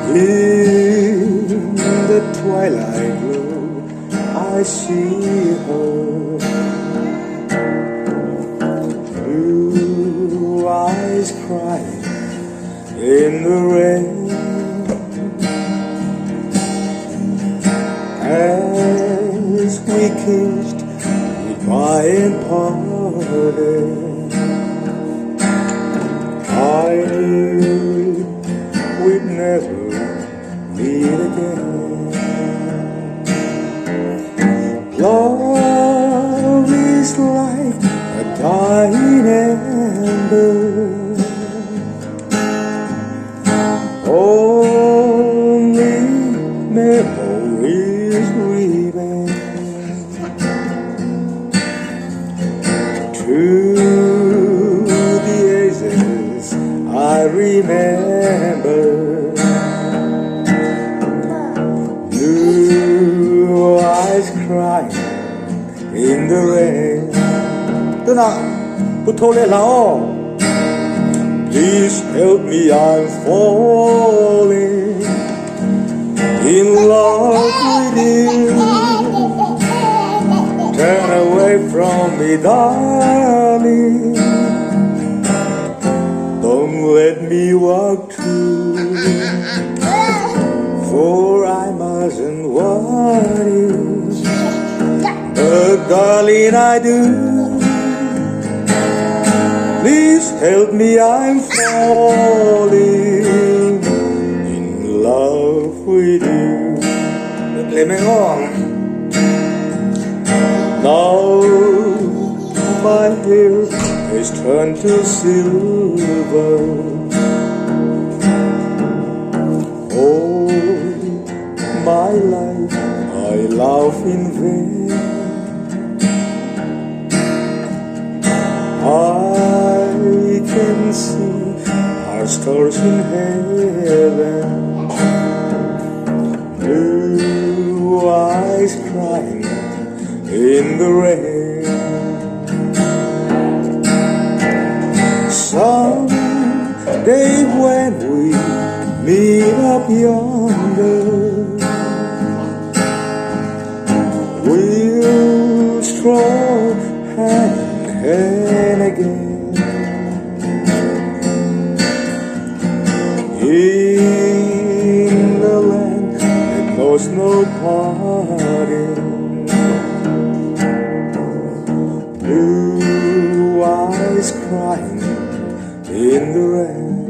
In the twilight glow, I see her. Blue eyes crying in the rain. As we kissed goodbye and parted, I knew we'd never meet again. Love is like a dying ember, only memories remain. To the ages I remember, blue eyes crying in the rain. Tuna, putole lao. Please help me, I'm falling in love with you. Turn away from me, darling. Don't let me walk through, for I mustn't want you. But darling, I do. Please help me, I'm falling in love with you. Now my hair has turned to silver. Oh, my life, I love in vain. I can see our stars in heaven. Blue eyes crying in the rain. Someday when we meet up yonder, we'll stroll hand in hand again. In the land that knows no parting, blue eyes crying in the rain.